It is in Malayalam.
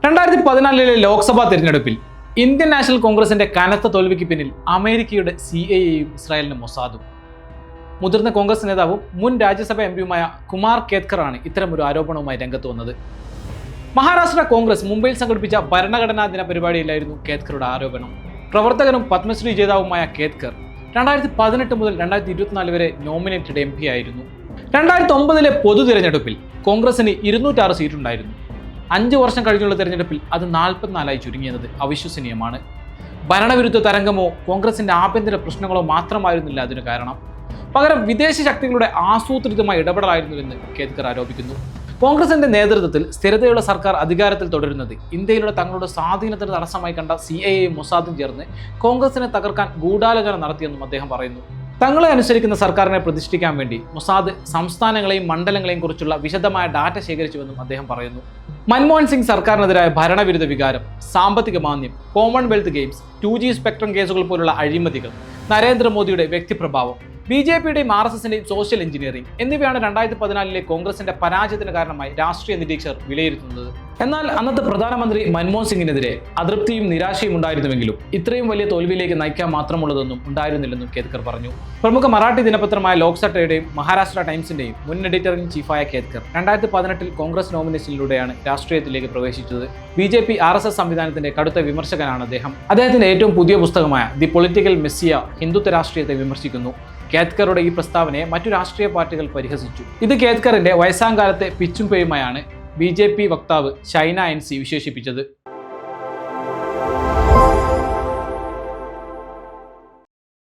2014 ലോക്സഭാ തിരഞ്ഞെടുപ്പിൽ ഇന്ത്യൻ നാഷണൽ കോൺഗ്രസിന്റെ കനത്ത തോൽവിക്ക് പിന്നിൽ അമേരിക്കയുടെ CIA-യും ഇസ്രായേലിന്റെ മൊസാദും. മുതിർന്ന കോൺഗ്രസ് നേതാവും മുൻ രാജ്യസഭ എംപിയുമായ കുമാർ കേത്കറാണ് ഇത്തരമൊരു ആരോപണവുമായി രംഗത്ത് വന്നത്. മഹാരാഷ്ട്ര കോൺഗ്രസ് മുംബൈയിൽ സംഘടിപ്പിച്ച ഭരണഘടനാ ദിന പരിപാടിയിലായിരുന്നു കേത്കറുടെ ആരോപണം. പ്രവർത്തകനും പത്മശ്രീ ജേതാവുമായ കേത്കർ 2018 മുതൽ 2024 വരെ നോമിനേറ്റഡ് MP ആയിരുന്നു. 2009 പൊതു തിരഞ്ഞെടുപ്പിൽ കോൺഗ്രസിന് 206 സീറ്റുണ്ടായിരുന്നു. 5 വർഷം കഴിഞ്ഞുള്ള തെരഞ്ഞെടുപ്പിൽ അത് 44 ചുരുങ്ങിയത് അവിശ്വസനീയമാണ്. ഭരണവിരുദ്ധ തരംഗമോ കോൺഗ്രസിന്റെ ആഭ്യന്തര പ്രശ്നങ്ങളോ മാത്രമായിരുന്നില്ല അതിന് കാരണം. പകരം വിദേശ ശക്തികളുടെ ആസൂത്രിതമായ ഇടപെടലായിരുന്നുവെന്ന് കേത്കർ ആരോപിക്കുന്നു. കോൺഗ്രസിന്റെ നേതൃത്വത്തിൽ സ്ഥിരതയുള്ള സർക്കാർ അധികാരത്തിൽ തുടരുന്നത് ഇന്ത്യയിലുള്ള തങ്ങളുടെ സ്വാധീനത്തിന് തടസ്സമായി കണ്ട CIA-യും മൊസാദും ചേർന്ന് കോൺഗ്രസിനെ തകർക്കാൻ ഗൂഢാലോചന നടത്തിയെന്നും അദ്ദേഹം പറയുന്നു. തങ്ങളെ അനുസരിക്കുന്ന സർക്കാരിനെ പ്രതിഷ്ഠിക്കാൻ വേണ്ടി മൊസാദ് സംസ്ഥാനങ്ങളെയും മണ്ഡലങ്ങളെയും കുറിച്ചുള്ള വിശദമായ ഡാറ്റ ശേഖരിച്ചുവെന്നും അദ്ദേഹം പറയുന്നു. മൻമോഹൻ സിംഗ് സർക്കാരിനെതിരായ ഭരണവിരുദ്ധ വികാരം, സാമ്പത്തിക മാന്ദ്യം, കോമൺവെൽത്ത് ഗെയിംസ്, 2G സ്പെക്ട്രം കേസുകൾ പോലുള്ള അഴിമതികൾ, നരേന്ദ്രമോദിയുടെ വ്യക്തിപ്രഭാവം, BJP-യുടെയും RSS-ന്റെയും സോഷ്യൽ എഞ്ചിനീയറിംഗ് എന്നിവയാണ് 2014 കോൺഗ്രസിന്റെ പരാജയത്തിന് കാരണമായി രാഷ്ട്രീയ നിരീക്ഷകർ വിലയിരുത്തുന്നത്. എന്നാൽ അന്നത്തെ പ്രധാനമന്ത്രി മൻമോഹൻ സിംഗിനെതിരെ അതൃപ്തിയും നിരാശയും ഉണ്ടായിരുന്നുവെങ്കിലും ഇത്രയും വലിയ തോൽവിയിലേക്ക് നയിക്കാൻ മാത്രമുള്ളതൊന്നും ഉണ്ടായിരുന്നില്ലെന്നും കേത്കർ പറഞ്ഞു. പ്രമുഖ മറാഠി ദിനപത്രമായ ലോക്സഭയുടെയും മഹാരാഷ്ട്ര ടൈംസിന്റെയും മുൻ എഡിറ്റർ ഇൻ ചീഫായ കേത്കർ 2018 കോൺഗ്രസ് നോമിനേഷനിലൂടെയാണ് രാഷ്ട്രീയത്തിലേക്ക് പ്രവേശിച്ചത്. BJP RSS സംവിധാനത്തിന്റെ കടുത്ത വിമർശകനാണ് അദ്ദേഹം. അദ്ദേഹത്തിന്റെ ഏറ്റവും പുതിയ പുസ്തകമായ ദി പൊളിറ്റിക്കൽ മെസ്സിയ ഹിന്ദുത്വ രാഷ്ട്രീയത്തെ വിമർശിക്കുന്നു. കേത്കറുടെ ഈ പ്രസ്താവനയെ മറ്റു രാഷ്ട്രീയ പാർട്ടികൾ പരിഹസിച്ചു. ഇത് കേത്കറിന്റെ വയസ്സാം കാലത്തെ പിച്ചും പേയുമായാണ് BJP വക്താവ് ഷൈന NC വിശേഷിപ്പിച്ചത്.